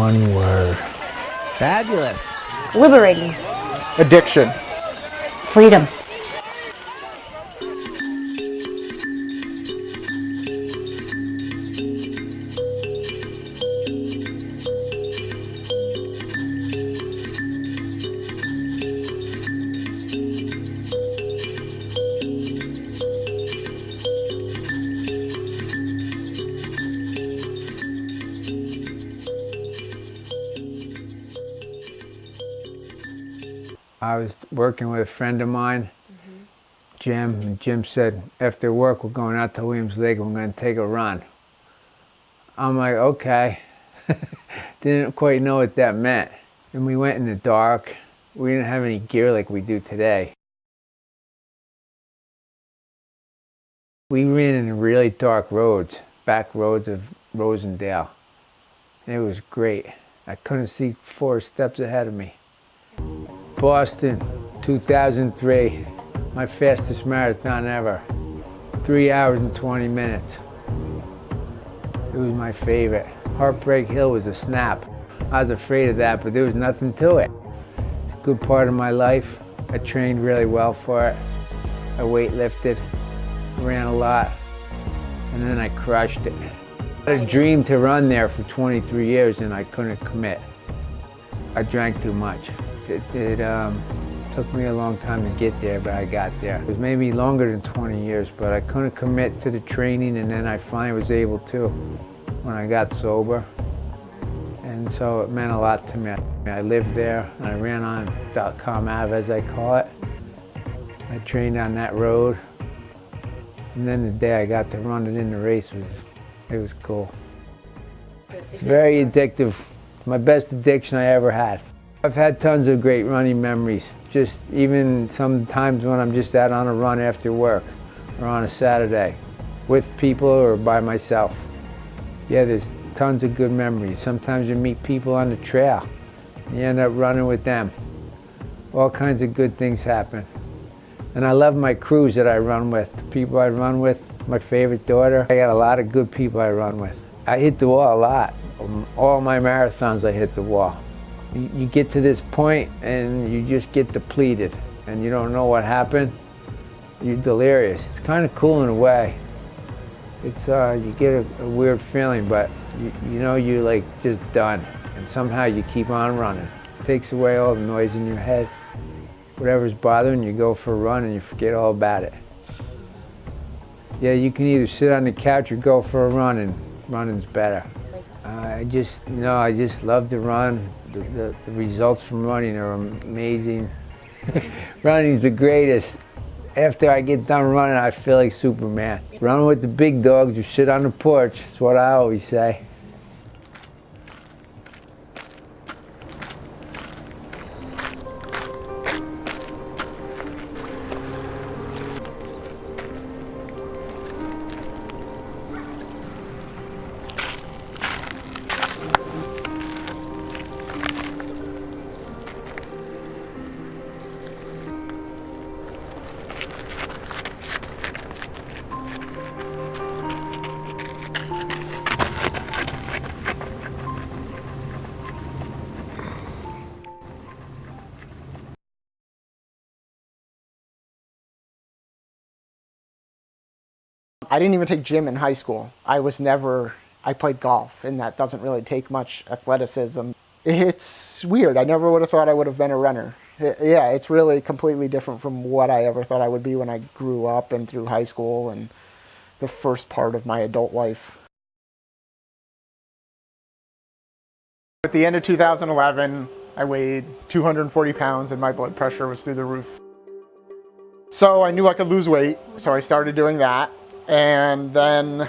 One word. Fabulous. Liberating. Addiction. Freedom. I was working with a friend of mine, Jim, and Jim said, after work, we're going out to Williams Lake, we're going to take a run. I'm like, okay. Didn't quite know what that meant. And we went in the dark. We didn't have any gear like we do today. We ran in really dark roads, back roads of Rosendale. And it was great. I couldn't see 4 steps ahead of me. Boston, 2003, my fastest marathon ever. 3 hours and 20 minutes. It was my favorite. Heartbreak Hill was a snap. I was afraid of that, but there was nothing to it. It's a good part of my life. I trained really well for it. I weightlifted, ran a lot, and then I crushed it. I had a dream to run there for 23 years and I couldn't commit. I drank too much. It took me a long time to get there, but I got there. It was maybe longer than 20 years, but I couldn't commit to the training, and then I finally was able to when I got sober. And so it meant a lot to me. I lived there, and I ran on .com Ave, as I call it. I trained on that road. And then the day I got to run it in the race, it was cool. It's very addictive. My best addiction I ever had. I've had tons of great running memories. Just even sometimes when I'm just out on a run after work or on a Saturday with people or by myself. Yeah, there's tons of good memories. Sometimes you meet people on the trail. You end up running with them. All kinds of good things happen. And I love my crews that I run with, the people I run with, my favorite daughter. I got a lot of good people I run with. I hit the wall a lot. All my marathons I hit the wall. You get to this point and you just get depleted and you don't know what happened. You're delirious. It's kind of cool in a way. It's you get a weird feeling, but you know you're like just done. And somehow you keep on running. It takes away all the noise in your head. Whatever's bothering you, go for a run and you forget all about it. Yeah, you can either sit on the couch or go for a run, and running's better. I just love to run. The results from running are amazing. Running's the greatest. After I get done running, I feel like Superman. Running with the big dogs, you sit on the porch. That's what I always say. I didn't even take gym in high school. I played golf, and that doesn't really take much athleticism. It's weird. I never would have thought I would have been a runner. Yeah, it's really completely different from what I ever thought I would be when I grew up and through high school and the first part of my adult life. At the end of 2011, I weighed 240 pounds and my blood pressure was through the roof. So I knew I could lose weight, so I started doing that. And then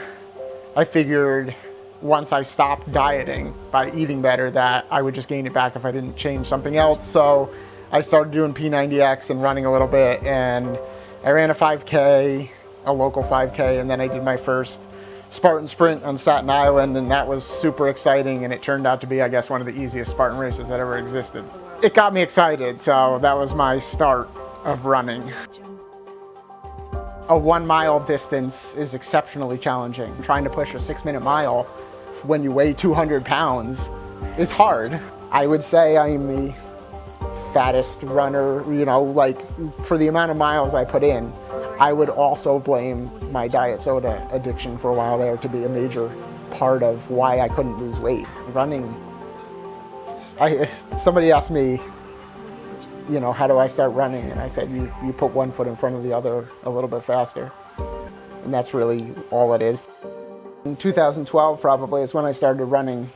I figured once I stopped dieting by eating better that I would just gain it back if I didn't change something else. So I started doing P90X and running a little bit, and I ran a 5K, a local 5K, and then I did my first Spartan Sprint on Staten Island, and that was super exciting, and it turned out to be, I guess, one of the easiest Spartan races that ever existed. It got me excited, so that was my start of running. A 1 mile distance is exceptionally challenging. Trying to push a 6-minute mile when you weigh 200 pounds is hard. I would say I'm the fattest runner, you know, like for the amount of miles I put in. I would also blame my diet soda addiction for a while there to be a major part of why I couldn't lose weight. Running, somebody asked me, you know, how do I start running? And I said, you put one foot in front of the other a little bit faster. And that's really all it is. In 2012 probably is when I started running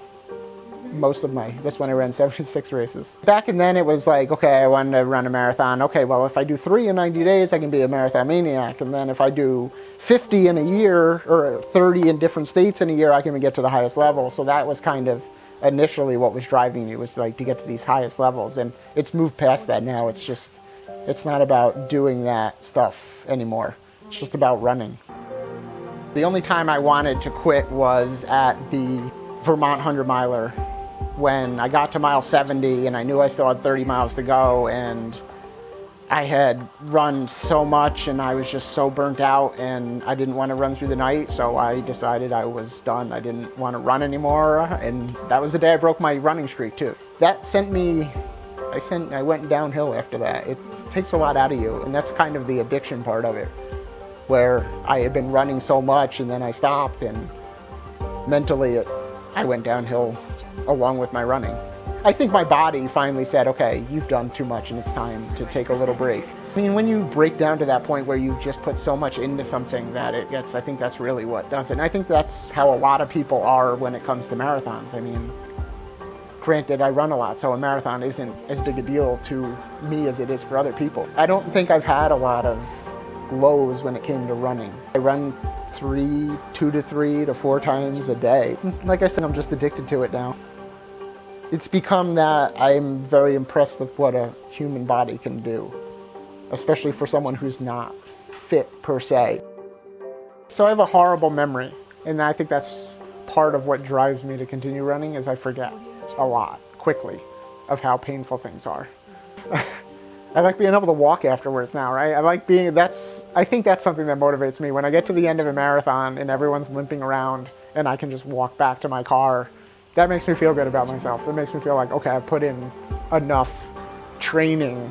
that's when I ran 76 races. Back and then it was like, okay, I wanted to run a marathon. Okay, well if I do 3 in 90 days, I can be a marathon maniac. And then if I do 50 in a year or 30 in different states in a year, I can get to the highest level. So that was kind of initially what was driving me, was like to get to these highest levels. And it's moved past that now. It's not about doing that stuff anymore. It's just about running. The only time I wanted to quit was at the Vermont 100 miler when I got to mile 70 and I knew I still had 30 miles to go, and I had run so much and I was just so burnt out and I didn't want to run through the night, so I decided I was done. I didn't want to run anymore, and that was the day I broke my running streak too. That sent me, I went downhill after that. It takes a lot out of you, and that's kind of the addiction part of it, where I had been running so much and then I stopped, and mentally I went downhill along with my running. I think my body finally said, okay, you've done too much and it's time to take a little break. I mean, when you break down to that point where you just put so much into something that it gets, I think that's really what does it. And I think that's how a lot of people are when it comes to marathons. I mean, granted, I run a lot, so a marathon isn't as big a deal to me as it is for other people. I don't think I've had a lot of lows when it came to running. I run 2 to 3 to 4 times a day. Like I said, I'm just addicted to it now. It's become that I'm very impressed with what a human body can do, especially for someone who's not fit per se. So I have a horrible memory, and I think that's part of what drives me to continue running, is I forget a lot quickly of how painful things are. I like being able to walk afterwards now, right? I think that's something that motivates me. When I get to the end of a marathon and everyone's limping around and I can just walk back to my car, that makes me feel good about myself. It makes me feel like, okay, I've put in enough training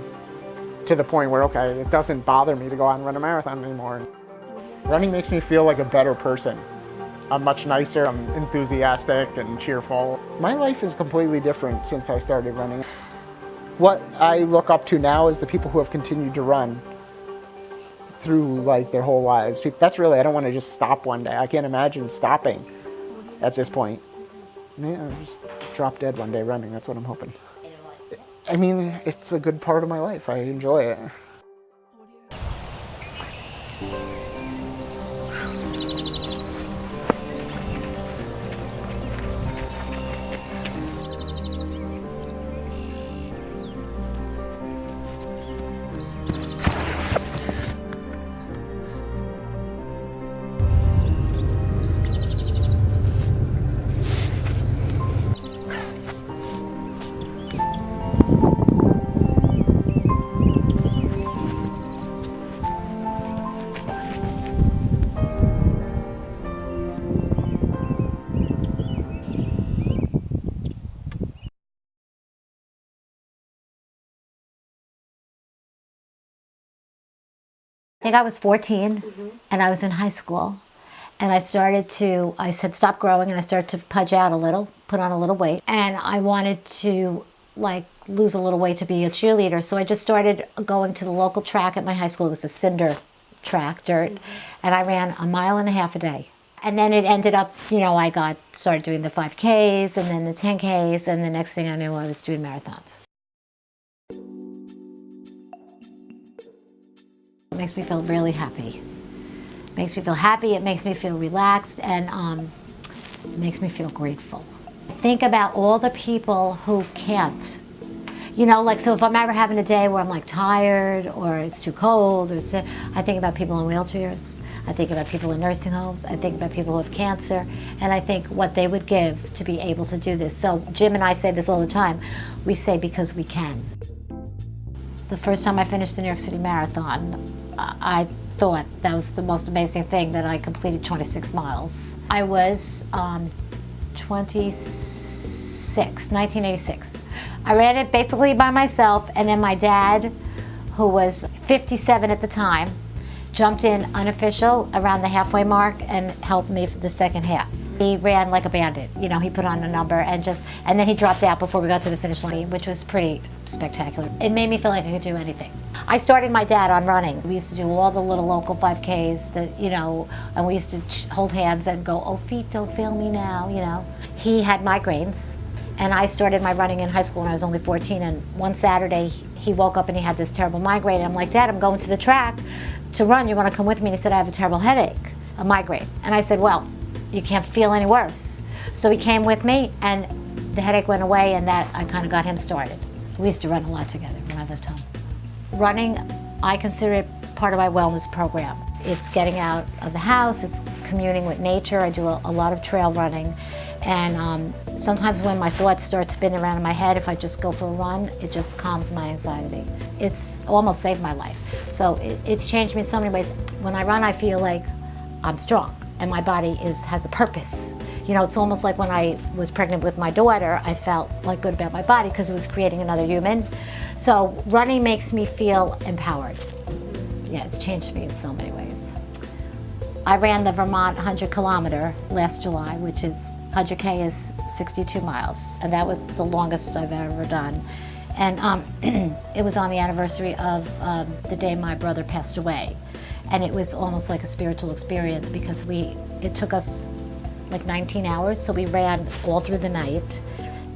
to the point where, okay, it doesn't bother me to go out and run a marathon anymore. Running makes me feel like a better person. I'm much nicer, I'm enthusiastic and cheerful. My life is completely different since I started running. What I look up to now is the people who have continued to run through like their whole lives. That's really, I don't want to just stop one day. I can't imagine stopping at this point. Yeah, I'll just drop dead one day running. That's what I'm hoping. I mean, it's a good part of my life. I enjoy it. I think I was 14 and I was in high school, and I said stop growing, and I started to pudge out a little, put on a little weight, and I wanted to like lose a little weight to be a cheerleader. So I just started going to the local track at my high school. It was a cinder track, dirt, and I ran 1.5 miles a day. And then it ended up, you know, I started doing the 5Ks and then the 10Ks, and the next thing I knew I was doing marathons. It makes me feel really happy. It makes me feel happy, it makes me feel relaxed, and it makes me feel grateful. Think about all the people who can't. You know, like, so if I'm ever having a day where I'm like tired or it's too cold, I think about people in wheelchairs. I think about people in nursing homes. I think about people who have cancer, and I think what they would give to be able to do this. So Jim and I say this all the time. We say because we can. The first time I finished the New York City Marathon, I thought that was the most amazing thing, that I completed 26 miles. I was 27 1986. I ran it basically by myself, and then my dad, who was 57 at the time, jumped in unofficial around the halfway mark and helped me for the second half. He ran like a bandit. You know, he put on a number and then he dropped out before we got to the finish line, which was pretty spectacular. It made me feel like I could do anything. I started my dad on running. We used to do all the little local 5Ks that, you know, and we used to hold hands and go, oh, feet don't fail me now, you know. He had migraines, and I started my running in high school when I was only 14, and one Saturday he woke up and he had this terrible migraine, and I'm like, Dad, I'm going to the track to run, you want to come with me? And he said, I have a terrible headache, a migraine. And I said, well, you can't feel any worse. So he came with me, and the headache went away, and that I kind of got him started. We used to run a lot together when I lived home. Running, I consider it part of my wellness program. It's getting out of the house, it's communing with nature. I do a lot of trail running, and sometimes when my thoughts start spinning around in my head, if I just go for a run, it just calms my anxiety. It's almost saved my life. So it's changed me in so many ways. When I run, I feel like I'm strong, and my body has a purpose. You know, it's almost like when I was pregnant with my daughter, I felt like good about my body because it was creating another human. So running makes me feel empowered. Yeah, it's changed me in so many ways. I ran the Vermont 100 kilometer last July, which is 100K is 62 miles, and that was the longest I've ever done. And it was on the anniversary of the day my brother passed away. And it was almost like a spiritual experience because it took us like 19 hours, so we ran all through the night.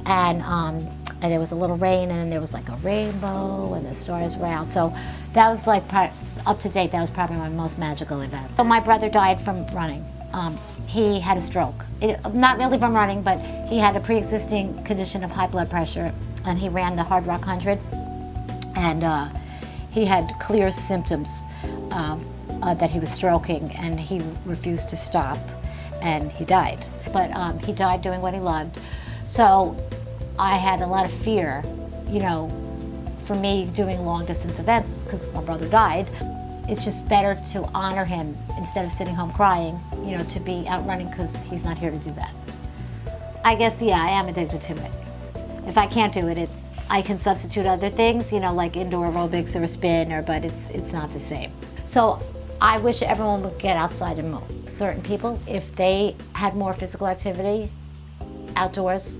And there was a little rain, and then there was like a rainbow, and the stars were out. So that was like, up to date, that was probably my most magical event. So my brother died from running. He had a stroke. Not really from running, but he had a pre-existing condition of high blood pressure, and he ran the Hard Rock 100, and he had clear symptoms that he was stroking, and he refused to stop, and he died. But he died doing what he loved. So I had a lot of fear, you know, for me doing long distance events because my brother died. It's just better to honor him instead of sitting home crying, you know, to be out running because he's not here to do that. I guess, yeah, I am addicted to it. If I can't do it, I can substitute other things, you know, like indoor aerobics or a spin, but it's not the same. So I wish everyone would get outside and move. Certain people, if they had more physical activity outdoors,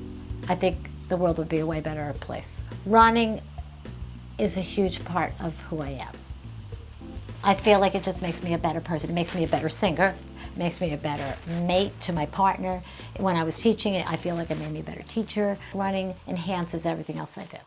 I think the world would be a way better place. Running is a huge part of who I am. I feel like it just makes me a better person. It makes me a better singer. It makes me a better mate to my partner. When I was teaching it, I feel like it made me a better teacher. Running enhances everything else I do.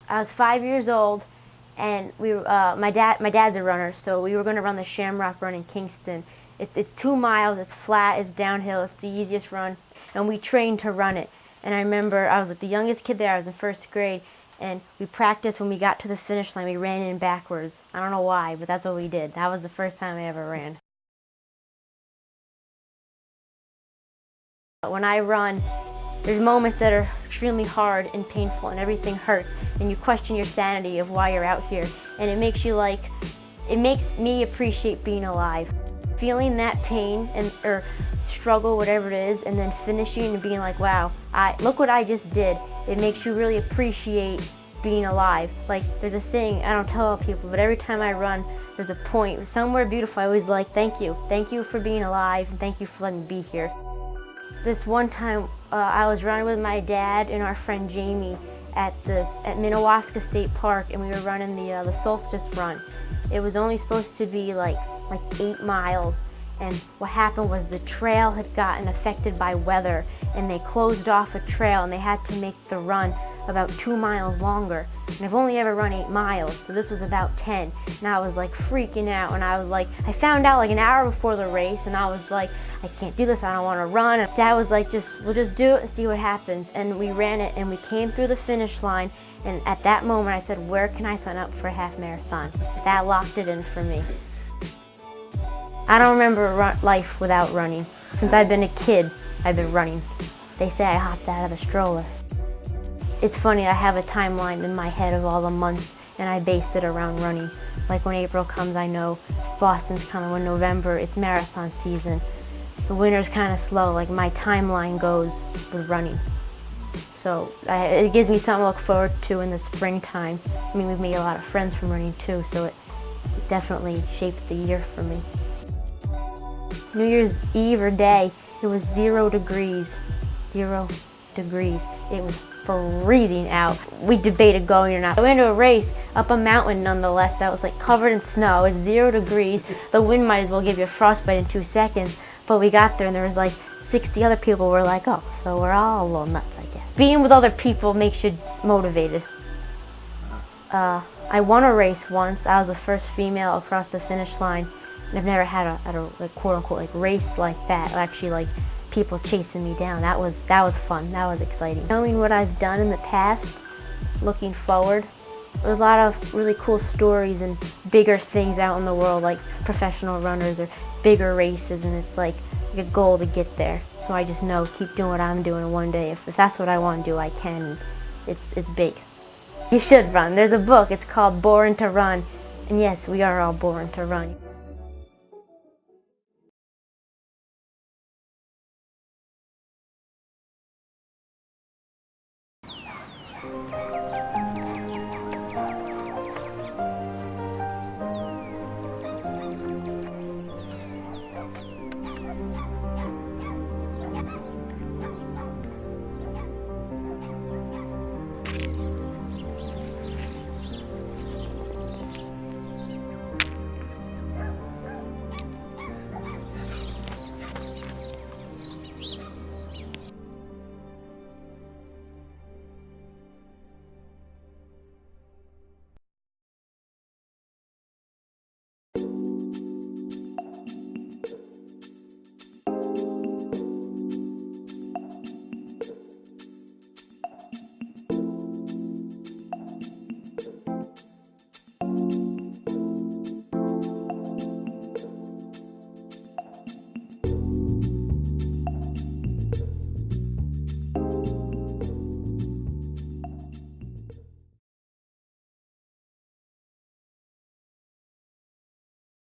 I was 5 years old, and my dad's a runner, so we were going to run the Shamrock Run in Kingston. It's 2 miles, it's flat, it's downhill, it's the easiest run, and we trained to run it. And I remember I was like the youngest kid there, I was in first grade, and we practiced. When we got to the finish line, we ran in backwards. I don't know why, but that's what we did. That was the first time I ever ran. When I run, there's moments that are extremely hard and painful, and everything hurts, and you question your sanity of why you're out here, and it makes me appreciate being alive. Feeling that pain or struggle, whatever it is, and then finishing and being like, wow, look what I just did. It makes you really appreciate being alive. Like, there's a thing, I don't tell people, but every time I run, there's a point, somewhere beautiful. I always like, thank you for being alive, and thank you for letting me be here. This one time, I was running with my dad and our friend Jamie at Minnewaska State Park, and we were running the solstice run. It was only supposed to be like 8 miles, And what happened was the trail had gotten affected by weather, and they closed off a trail, and they had to make the run about 2 miles longer. And I've only ever run 8 miles, so this was about 10. And I was like freaking out, and I was like, I found out like an hour before the race, and I was like, I can't do this, I don't want to run. And Dad was like, we'll just do it and see what happens. And we ran it, and we came through the finish line, and at that moment I said, where can I sign up for a half marathon? That locked it in for me. I don't remember life without running. Since I've been a kid, I've been running. They say I hopped out of a stroller. It's funny, I have a timeline in my head of all the months, and I base it around running. Like when April comes, I know Boston's coming. When November, it's marathon season. The winter's kind of slow, like my timeline goes with running. So it gives me something to look forward to in the springtime. I mean, we've made a lot of friends from running too, so it definitely shapes the year for me. New Year's Eve or day, it was 0 degrees. 0 degrees. It was freezing out. We debated going or not. I went to a race up a mountain nonetheless that was like covered in snow. It's 0 degrees. The wind might as well give you a frostbite in 2 seconds. But we got there and there was like 60 other people. We're like, oh, so we're all a little nuts, I guess. Being with other people makes you motivated. I won a race once. I was the first female across the finish line. And I've never had a like, quote unquote like race like that. Actually, like people chasing me down. That was fun. That was exciting. Knowing what I've done in the past, looking forward, there's a lot of really cool stories and bigger things out in the world, like professional runners or bigger races, and it's like a goal to get there. So I just know, keep doing what I'm doing, and one day if that's what I want to do, I can. It's big. You should run. There's a book. It's called Born to Run, and yes, we are all born to run.